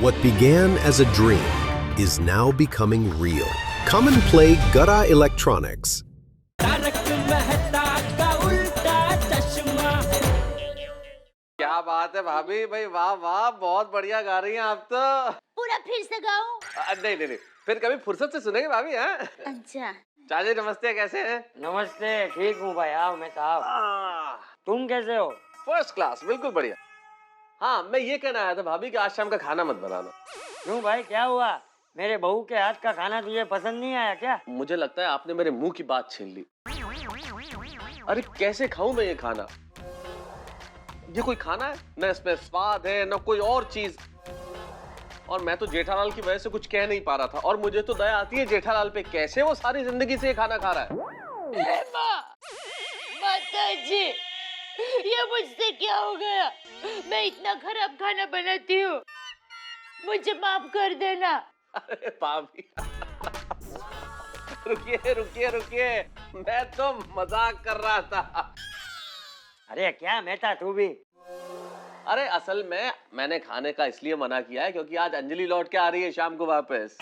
What began as a dream is now becoming real. Come and play Gada Electronics. क्या बात है भाभी, भाई वाह वाह, बहुत बढ़िया गा रही हैं आप तो। पूरा फिर से गाऊं? नहीं नहीं नहीं, फिर कभी फुर्सत से सुनेंगे भाभी। हैं? अच्छा। चाचा नमस्ते, कैसे हैं? नमस्ते, ठीक हूँ भाई। आओ मैं साहब, तुम कैसे हो? फर्स्ट क्लास, बिल्कुल बढ़िया। हाँ, मैं ये कहना आया था भाभी कि आज शाम का खाना मत बनाना। क्यों भाई, क्या हुआ? मेरे बहू के हाथ का खाना तुझे पसंद नहीं आया क्या? मुझे लगता है आपने मेरे मुंह की बात छीन ली। अरे कैसे खाऊं मैं ये खाना? ये कोई खाना है? न इसमें स्वाद है न कोई और चीज। और मैं तो जेठालाल की वजह से कुछ कह नहीं पा रहा था, और मुझे तो दया आती है जेठालाल पे, कैसे वो सारी जिंदगी से ये खाना खा रहा है। माताजी, ये मुझसे क्या हो गया? मैं इतना खराब खाना बनाती हूँ, मुझे माफ कर देना। अरे भाभी रुकिए रुकिए रुकिए, मैं तो मजाक कर रहा था। अरे क्या मेहता तू भी? अरे असल में मैंने खाने का इसलिए मना किया है क्योंकि आज अंजलि लौट के आ रही है शाम को वापस।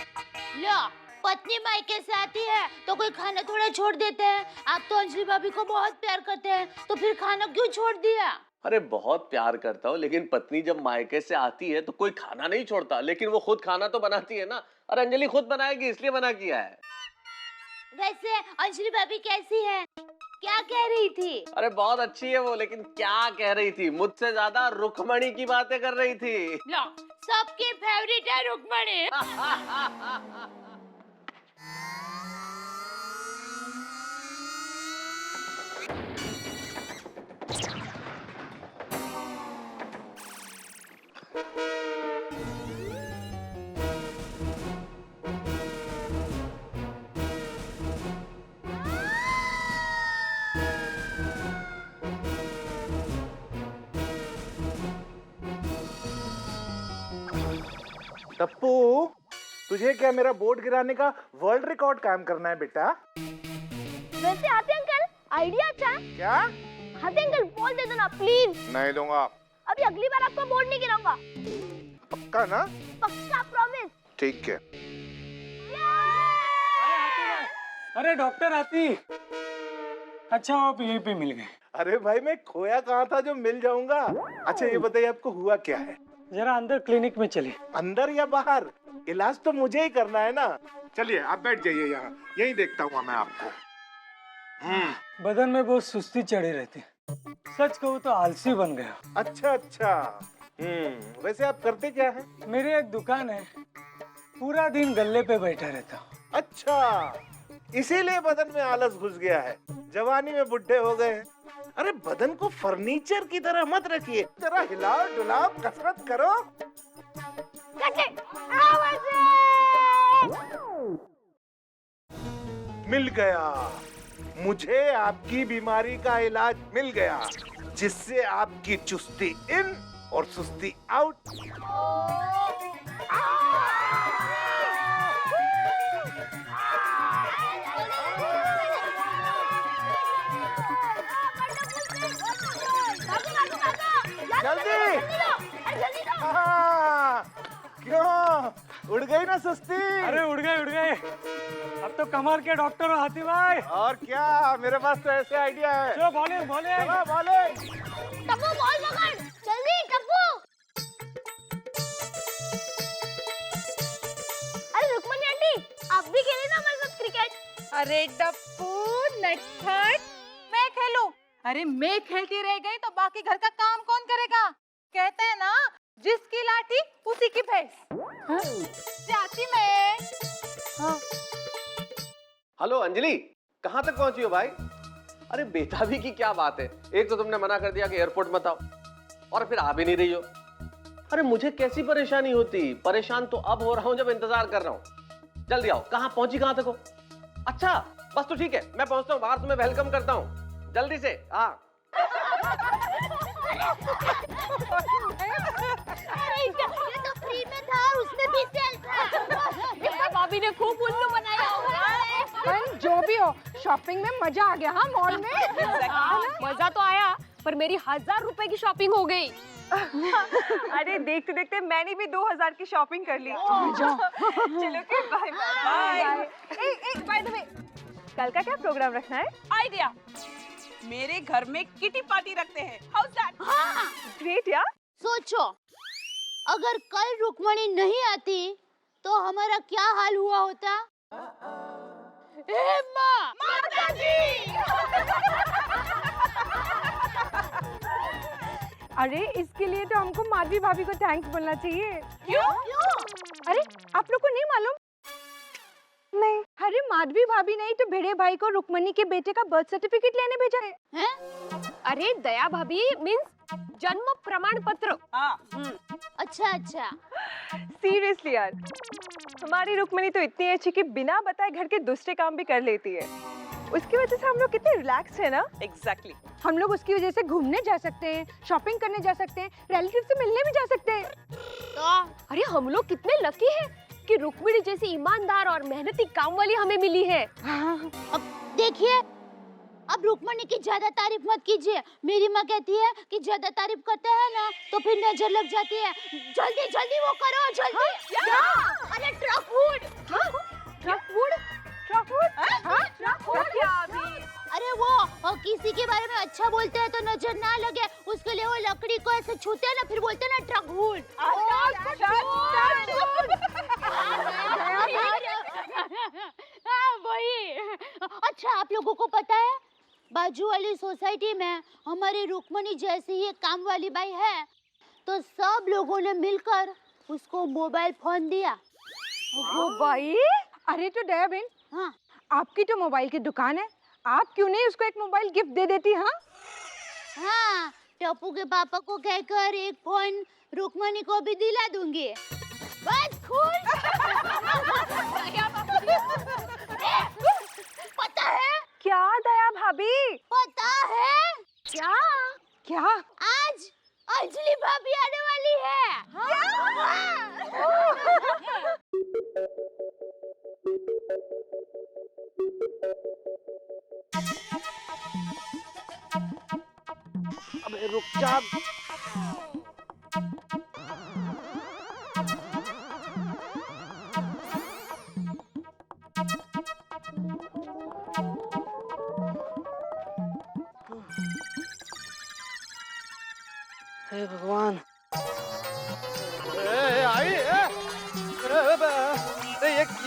लो, पत्नी मायके से आती है तो कोई खाना थोड़ा छोड़ देते हैं। आप तो अंजलि भाभी को बहुत प्यार करते हैं, तो फिर खाना क्यों छोड़ दिया? अरे बहुत प्यार करता हूँ, लेकिन पत्नी जब मायके से आती है तो कोई खाना नहीं छोड़ता, लेकिन वो खुद खाना तो बनाती है ना। और अंजलि खुद बनाएगी, इसलिए मना किया है। वैसे अंजलि भाभी कैसी है? क्या कह रही थी? अरे बहुत अच्छी है वो, लेकिन क्या कह रही थी? मुझसे ज्यादा रुक्मणी की बातें कर रही थी। लो, सबकी फेवरेट है रुक्मणी। टप्पू, तुझे क्या मेरा बोर्ड गिराने का वर्ल्ड रिकॉर्ड कायम करना है बेटा? वैसे आते अंकल, आइडिया अच्छा है। क्या? आते अंकल, बोल दे दो ना प्लीज। नहीं दूंगा। अभी अगली बार आपका बोर्ड नहीं गिराऊंगा। पक्का ना? पक्का, प्रॉमिस। ठीक है। अरे डॉक्टर आती। अच्छा आप यहीं पे मिल गए। अरे भाई, मैं खोया कहाँ था जो मिल जाऊंगा? अच्छा ये बताइए, आपको हुआ क्या है? जरा अंदर क्लिनिक में चले। अंदर या बाहर? इलाज तो मुझे ही करना है ना। चलिए आप बैठ जाइए, यहाँ यही देखता हूँ मैं आपको। बदन में बहुत सुस्ती चढ़ी रहती है, सच कहूँ तो आलसी बन गया। अच्छा अच्छा। वैसे आप करते क्या हैं? मेरी एक दुकान है, पूरा दिन गल्ले पे बैठा रहता हूँ। अच्छा, इसीलिए बदन में आलस घुस गया है। जवानी में बुढ़े हो गए हैं। अरे बदन को फर्नीचर की तरह मत रखिए, जरा हिलाओ डुलाओ, कसरत करो। मिल गया, मुझे आपकी बीमारी का इलाज मिल गया, जिससे आपकी चुस्ती इन और सुस्ती आउट। जल्दी! क्यों? उड़ गई ना सुस्ती? अरे उड़ गए। अब तो कमाल के डॉक्टर हो हाथी भाई। और क्या, मेरे पास तो ऐसे आइडिया है। चलो बोले। चलो बोले। टप्पू बॉल पकड़, जल्दी टप्पू। अरे रुक्मणी आंटी, आप भी खेले ना हमारे साथ क्रिकेट। अरे डप्पू नटखट, मैं खेलूं? अरे मैं खेलती रह गई तो बाकी घर का काम कौन करेगा? कहते हैं ना, जिसकी लाठी उसी की भैंस। जाती मैं। हाँ। हेलो अंजलि, कहाँ तक पहुंची हो भाई? अरे बेताबी की क्या बात है, एक तो तुमने मना कर दिया कि एयरपोर्ट मत आओ, और फिर आ भी नहीं रही हो। अरे मुझे कैसी परेशानी होती? परेशान तो अब हो रहा हूं जब इंतजार कर रहा हूं। जल्दी आओ, कहाँ पहुंची, कहाँ तक हो? अच्छा बस, तो ठीक है, मैं पहुंचता हूँ बाहर, तुम्हें वेलकम करता हूँ जल्दी से। हाँ अरे ये तो फ्री में था, उसमें भी सेल था। भाभी ने खूब उल्लू बनाया होगा। जो भी हो, शॉपिंग में मजा आ गया। हाँ मॉल में मजा तो आया, पर मेरी 1000 रुपए की शॉपिंग हो गई। अरे देखते देखते मैंने भी 2000 की शॉपिंग कर ली। चलो फिर bye bye. By the way, कल का क्या प्रोग्राम रखना है? आइडिया, मेरे घर में किटी पार्टी रखते हैं। House that? हाँ, ग्रेट यार। सोचो अगर कल रुक्मणी नहीं आती तो हमारा क्या हाल हुआ होता? ए माँ! अरे इसके लिए तो हमको माधवी भाभी को थैंक्स बोलना चाहिए। क्यों? अरे आप लोग को नहीं मालूम? नहीं, अरे माधवी भाभी नहीं तो भिड़े भाई को रुक्मणी के बेटे का बर्थ सर्टिफिकेट लेने भेजा है। हैं? अरे दया भाभी मीन्स जन्म प्रमाण पत्र। अच्छा अच्छा। सीरियसली यार, हमारी रुक्मणी तो इतनी अच्छी कि बिना बताए घर के दूसरे काम भी कर लेती है। उसकी वजह से हम लोग कितने रिलैक्स है ना। एग्जैक्टली। हम लोग उसकी वजह से घूमने जा सकते हैं, शॉपिंग करने जा सकते हैं, रिलेटिव से मिलने भी जा सकते हैं। तो अरे हम लोग कितने लकी हैं कि रुक्मिणी जैसी ईमानदार और मेहनती काम वाली हमें मिली है। अब देखिए, अब रुक्मणी की ज्यादा तारीफ मत कीजिए। मेरी माँ कहती है कि ज्यादा तारीफ करते हैं ना तो फिर नजर लग जाती है। जल्दी जल्दी वो करो, जल्दी। अरे truck would. Truck would? Truck would? अरे वो किसी के बारे में अच्छा बोलते हैं तो नजर ना लगे, उसके लिए वो लकड़ी को ऐसे छूते हैं ना, फिर बोलते हैं ना ट्रक वुड। हाँ वही। अच्छा, आप लोगों को पता है बाजू वाली सोसाइटी में हमारी रुक्मणी जैसी ही एक काम वाली बाई है, तो सब लोगों ने मिलकर उसको मोबाइल फोन दिया। वो भाई, अरे तो दया बहन, हाँ आपकी तो मोबाइल की दुकान है, आप क्यों नहीं उसको एक मोबाइल गिफ्ट दे देती? हाँ हाँ, टप्पू के पापा को कहकर एक फोन रुक्मणी को भी दिला दूंगी। बस खुश। पता है क्या दया भाभी? पता है क्या? क्या? आज अंजलि भाभी आने वाली है। अबे रुक जा। हे भगवान। आई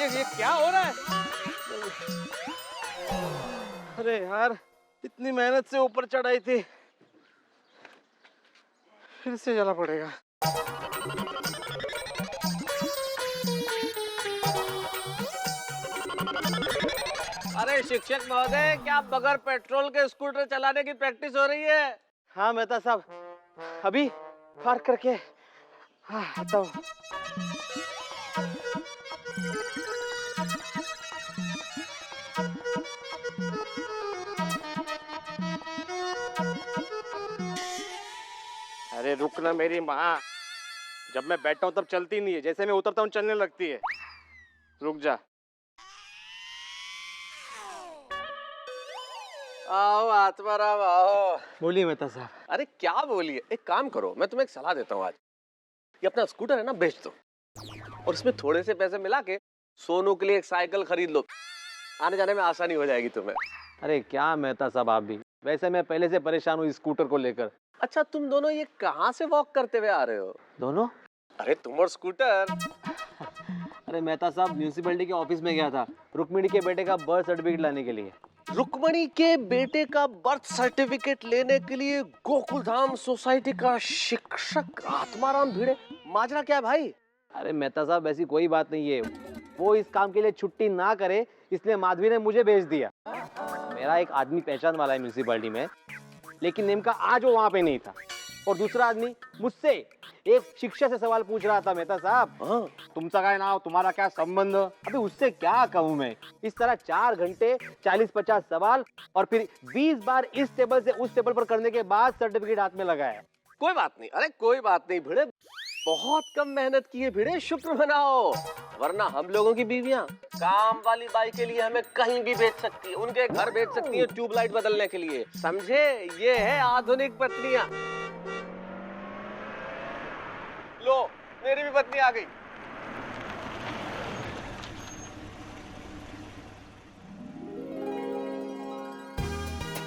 ये क्या हो रहा है? अरे यार, इतनी मेहनत से ऊपर चढ़ाई थी, फिर से जाना पड़ेगा। अरे शिक्षक महोदय, क्या बगैर पेट्रोल के स्कूटर चलाने की प्रैक्टिस हो रही है? हाँ मेहता साहब, अभी पार्क करके आता हूँ। अरे रुक ना मेरी माँ, जब मैं बैठता हूँ तब चलती नहीं है, जैसे मैं उतरता हूँ चलने लगती है। रुक जा। आओ आत्माराम आओ। बोलिए मेहता साहब। अरे क्या बोलिए, एक काम करो, मैं तुम्हें एक सलाह देता हूँ आज। ये अपना स्कूटर है ना, बेच दो और इसमें थोड़े से पैसे मिला के सोनू के लिए एक साइकिल खरीद लो, आने जाने में आसानी हो जाएगी तुम्हें। अरे क्या मेहता साहब आप भी, वैसे मैं पहले से परेशान हूँ स्कूटर को लेकर। अच्छा, तुम दोनों ये कहाँ से वॉक करते हुए आ रहे हो? दोनों? अरे तुम और स्कूटर। अरे मेहता साहब, म्यूनिसिपैलिटी के ऑफिस में गया था रुक्मिणी के बेटे का बर्थ सर्टिफिकेट लाने के लिए। रुक्मणी के बेटे का बर्थ सर्टिफिकेट लेने के लिए गोकुल धाम सोसाइटी का शिक्षक आत्माराम भिड़े? माजरा क्या है भाई? अरे मेहता साहब, ऐसी कोई बात नहीं है, वो इस काम के लिए छुट्टी ना करे इसलिए माधवी ने मुझे भेज दिया। मेरा एक आदमी पहचान वाला है म्यूनिसिपैलिटी में, लेकिन नेमका आज वो वहाँ पे नहीं था। और दूसरा आदमी मुझसे एक शिक्षक से सवाल पूछ रहा था, मेहता साहब तुमचा काय नाव, तुम्हारा क्या संबंध? अभी उससे क्या कहूँ मैं। इस तरह 4 घंटे 40-50 सवाल और फिर 20 बार इस टेबल से उस टेबल पर करने के बाद सर्टिफिकेट हाथ में लगाया। कोई बात नहीं, अरे कोई बात नहीं भिड़े, बहुत कम मेहनत की है भिड़े, शुक्र मनाओ। वरना हम लोगों की बीवियां काम वाली बाई के लिए हमें कहीं भी भेज सकती है, उनके घर भेज सकती है ट्यूबलाइट बदलने के लिए, समझे? ये है आधुनिक पत्नियां। मेरी भी पत्नी आ गई।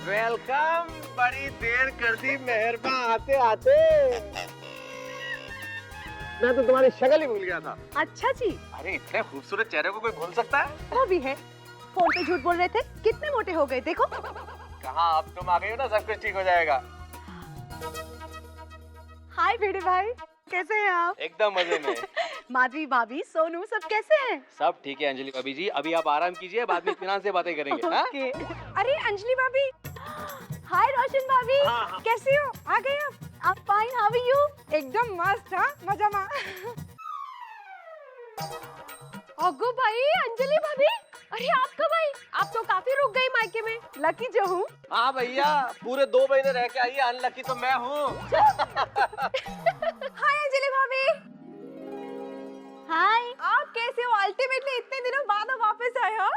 वेलकम। बड़ी देर कर दी मेहरबान आते आते। मैं तो तुम्हारी शक्ल ही भूल गया था। अच्छा जी, अरे इतने खूबसूरत चेहरे को कोई भूल सकता है? वो भी है। फोन पे झूठ बोल रहे थे, कितने मोटे हो गए देखो। कहाँ, अब तुम आ गई हो ना, सब कुछ ठीक हो जाएगा। हाय भिड़े भाई, कैसे हैं आप? एकदम मजे में। माधवी भाभी, सोनू सब कैसे हैं? सब ठीक है अंजलि भाभी जी, अभी आप आराम कीजिए, बाद में इत्मीनान से बातें करेंगे। हाँ? ओके। अरे अंजलि भाभी, हाय रोशन भाभी, कैसी हो? आ गए आप? I'm fine, how are you? एकदम मस्त, हाँ, मजा मा। अगो भाई, अंजलि भाभी, अरे आप कब आई? आप तो काफी रुक गई मायके में। लकी जो हूँ। हाँ भैया, पूरे 2 महीने रह के आई है, अनलकी तो मैं हूँ। हाय अंजलि भाभी। हाय। आप कैसे हो? अल्टीमेटली इतने दिनों बाद आप वापस आए हो।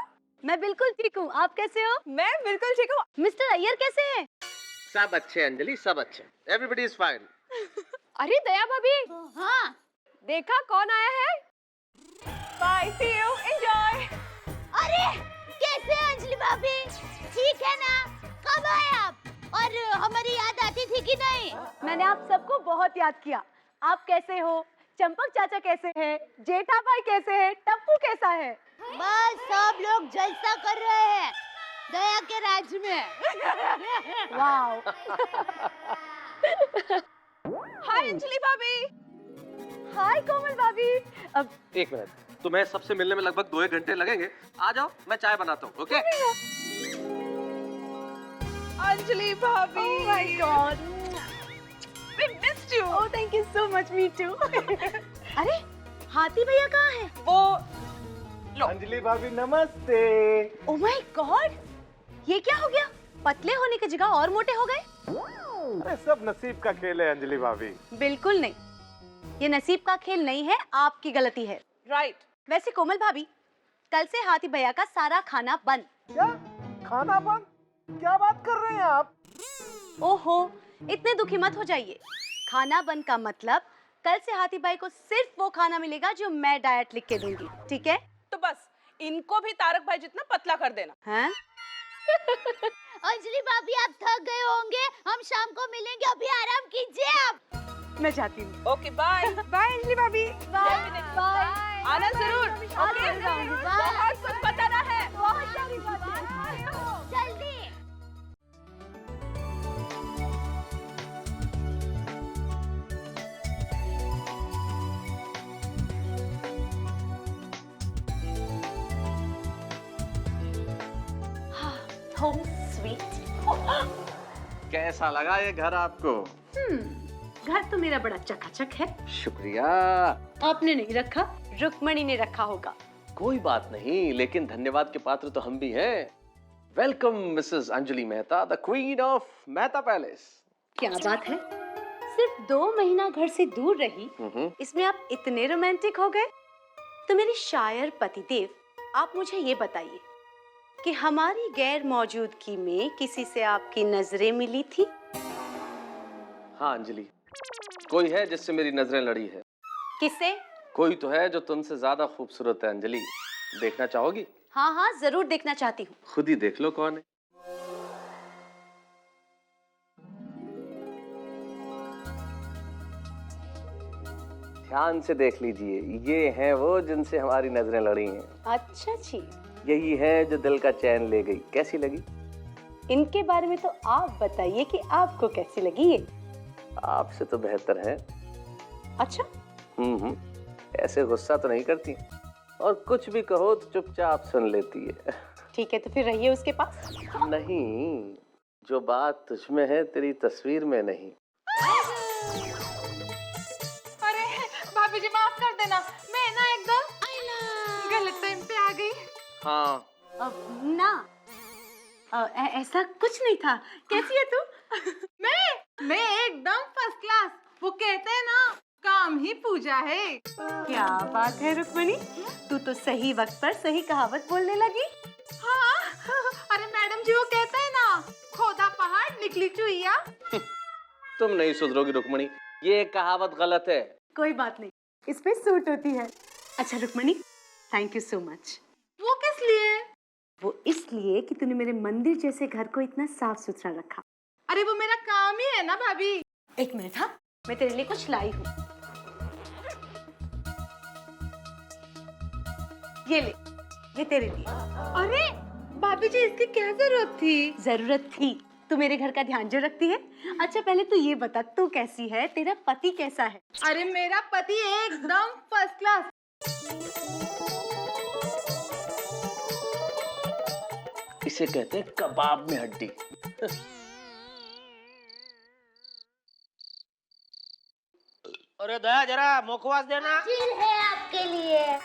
मैं बिल्कुल ठीक हूँ, आप कैसे हो? मैं बिल्कुल ठीक हूँ। मिस्टर अय्यर कैसे हैं? सब अच्छे अंजलि, सब अच्छे। Everybody is fine. अरे दया भाभी, हाँ। देखा कौन आया है? Bye, see you, enjoy. अरे कैसे हैं अंजलि भाभी? ठीक है ना? कब आए आप? और हमारी याद आती थी कि नहीं? मैंने आप सबको बहुत याद किया। आप कैसे हो? चंपक चाचा कैसे हैं? जेठा भाई कैसे हैं? टप्पू कैसा है? बस सब लोग जलसा कर रहे हैं दया के राज में। वाओ। हाय अंजलि भाभी। हाय कोमल भाभी। अब 1 मिनट, तुम्हें सबसे मिलने में लगभग 2-1 घंटे लगेंगे। आ जाओ, मैं चाय बनाता हूँ। ओके? अंजलि भाभी। Oh my God. We missed you. Oh, thank you so much. Me too. अरे हाथी भैया कहाँ हैं? वो अंजलि भाभी नमस्ते। Oh my God. ये क्या हो गया? पतले होने की जगह और मोटे हो गए? अरे सब नसीब का खेल है अंजलि भाभी। बिल्कुल नहीं, ये नसीब का खेल नहीं है, आपकी गलती है। राइट। वैसे कोमल भाभी, कल से हाथी भैया का सारा खाना बंद। क्या खाना बंद? क्या बात कर रहे हैं आप? ओहो, इतने दुखी मत हो जाइए। खाना बंद का मतलब कल से हाथी भाई को सिर्फ वो खाना मिलेगा जो मैं डाइट लिख के दूंगी, ठीक है? तो बस इनको भी तारक भाई जितना पतला कर देना। हैं? अंजलि भाभी आप थक गए होंगे, हम शाम को मिलेंगे, अभी आराम कीजिए आप। मैं जाती हूँ। Okay bye. बाय अंजलि भाभी। बाय। आना जरूर। Okay, bye. बहुत कुछ बताना है। बहुत सारी बातें। जल्दी। Home sweet. कैसा लगा ये घर आपको? घर तो मेरा बड़ा चकाचक है। शुक्रिया। आपने नहीं रखा, रुक्मणी ने रखा होगा। कोई बात नहीं, लेकिन धन्यवाद के पात्र तो हम भी हैं। Welcome Mrs Anjali Mehta, the queen of Mehta palace. क्या बात है, सिर्फ 2 महीना घर से दूर रही, इसमें आप इतने रोमांटिक हो गए? तो मेरे शायर पतिदेव, आप मुझे ये बताइए कि हमारी गैर मौजूदगी में किसी से आपकी नजरें मिली थी? हाँ अंजलि, कोई है जिससे मेरी नजरें लड़ी है। किससे? कोई तो है जो तुमसे ज्यादा खूबसूरत है अंजलि। देखना चाहोगी? हाँ हाँ, जरूर देखना चाहती हूँ। खुद ही देख लो कौन है। ध्यान से देख लीजिए, ये हैं वो जिनसे हमारी नजरें लड़ी हैं। अच्छा जी, यही है जो दिल का चैन ले गई। कैसी लगी? इनके बारे में तो आप बताइए कि आपको कैसी लगी ये? आपसे तो बेहतर है। अच्छा, ऐसे गुस्सा तो नहीं करती, और कुछ भी कहो तो चुपचाप सुन लेती है। ठीक है, तो फिर रहिए उसके पास। नहीं, जो बात तुझमें है तेरी तस्वीर में नहीं। अरे भाभी जी माफ कर देना, मैं ना एकदम गलत टाइम पे आ गई। हाँ ना, ऐसा कुछ नहीं था। कैसी है तू? मैं एकदम फर्स्ट क्लास। वो कहते हैं ना, काम ही पूजा है। क्या बात है रुक्मणी, तू तो सही वक्त पर सही कहावत बोलने लगी। हाँ, अरे मैडम जी वो कहते हैं ना, खोदा पहाड़ निकली चुईया। तुम नहीं सुधरोगी रुक्मणी, ये कहावत गलत है। कोई बात नहीं, इस पे सूट होती है। अच्छा Rukmani, thank you so much. वो किस लिए? वो इसलिए कि तूने मेरे मंदिर जैसे घर को इतना साफ सुथरा रखा। अरे वो मेरा काम ही है ना भाभी। एक मिनट, हाँ, मैं तेरे लिए कुछ लाई हूँ। ये ले, ये तेरे लिए। अरे भाभी जी, इसकी क्या जरूरत थी? जरूरत थी, तू मेरे घर का ध्यान जो रखती है। अच्छा पहले तू ये बता, तू कैसी है, तेरा पति कैसा है? अरे मेरा पति एकदम फर्स्ट क्लास। इसे कहते हैं कबाब में हड्डी। अरे दया जरा मुखवास देना। चिल है आपके लिए।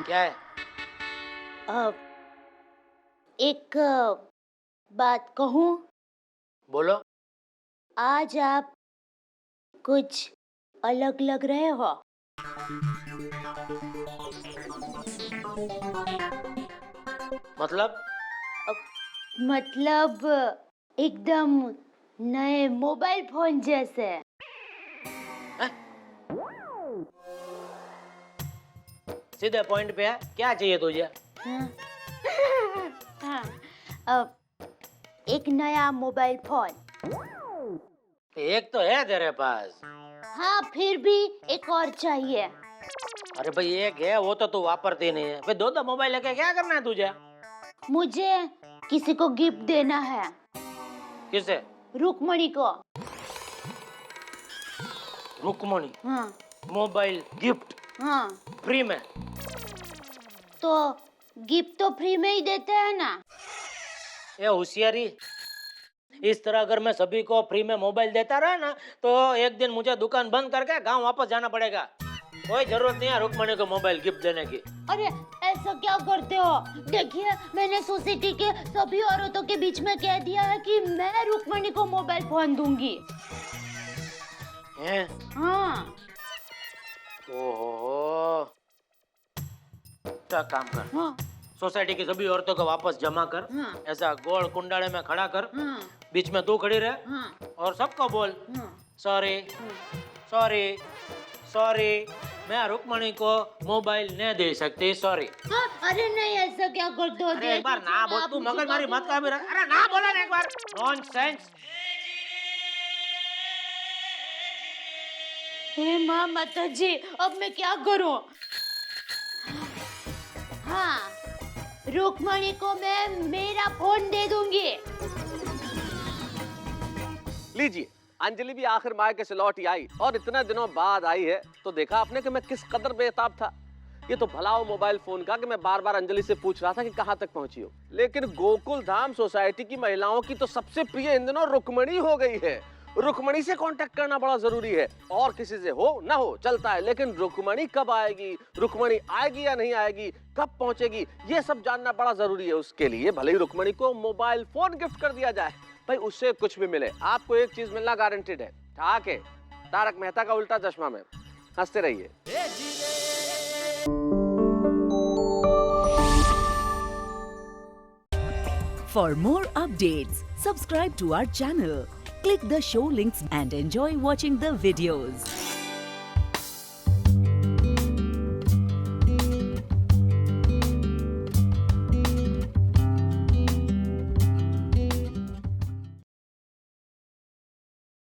क्या है? एक बात कहूँ? बोलो। आज आप कुछ अलग लग रहे हो। मतलब? मतलब एकदम नए मोबाइल फोन जैसे। सीधे पॉइंट पे है, क्या चाहिए तुझे? हाँ। हाँ, एक नया मोबाइल फोन। एक तो है तेरे पास। हाँ, फिर भी एक और चाहिए। अरे भाई एक है, वो तो तू वापरती नहीं है, फिर दो मोबाइल लेके क्या करना है तुझे? मुझे किसी को गिफ्ट देना है। किसे? रुक्मणी को। रुक्मणी? हाँ। Mobile gift? हाँ। फ्री में? तो गिफ्ट तो फ्री में ही देते हैं ना। ये होशियारी। इस तरह अगर मैं सभी को फ्री में मोबाइल देता रहा ना, तो एक दिन मुझे दुकान बंद करके गांव वापस जाना पड़ेगा। कोई जरूरत नहीं है रुक्मणी को मोबाइल गिफ्ट देने की। अरे ऐसा क्या करते हो? देखिए, मैंने सोसाइटी के सभी औरतों के बीच में कह दिया है कि मैं रुक्मणी को मोबाइल फोन दूंगी। हैं? हाँ। ओहो, क्या काम कर? हाँ। सोसाइटी की सभी औरतों को वापस जमा कर। हाँ। ऐसा गोल कुंडाले में खड़ा कर। हाँ। बीच में तू खड़ी रह। हाँ। और सबको बोल, हाँ। सॉरी सॉरी सॉरी, मैं रुक्मणी को मोबाइल नहीं दे सकती, सॉरी। हाँ, अरे नहीं, ऐसा क्या करते हो? अरे एक बार ना बोल, तू मगज मारी मत कर मेरा। अरे ना बोला ना एक बार। नॉनसेंस। हे माँ माता जी, अब मैं क्या करूं? हाँ, रुक्मणी को मैं मेरा फोन दे दूंगी। लीजिए, अंजलि भी आखिर मायके से लौट ही आई और इतना दिनों बाद आई है, तो देखा आपने कि मैं किस कदर बेताब था। ये तो भला हो मोबाइल फोन का कि मैं बार बार अंजलि से पूछ रहा था कि कहाँ तक पहुंची हो। लेकिन गोकुल धाम सोसाइटी की महिलाओं की तो सबसे प्रिय इन दिनों रुक्मणी हो गई है। रुक्मणी से कांटेक्ट करना बड़ा जरूरी है। और किसी से हो ना हो चलता है, लेकिन रुक्मणी कब आएगी, रुक्मणी आएगी या नहीं आएगी, कब पहुंचेगी, ये सब जानना बड़ा जरूरी है। उसके लिए भले ही रुक्मणी को मोबाइल फोन गिफ्ट कर दिया जाए, भाई उससे कुछ भी मिले, आपको एक चीज मिलना गारंटेड है। ठाक है तारक मेहता का उल्टा चश्मा में। हंसते रहिए। For more updates, subscribe to our channel, click the show links and enjoy watching the videos.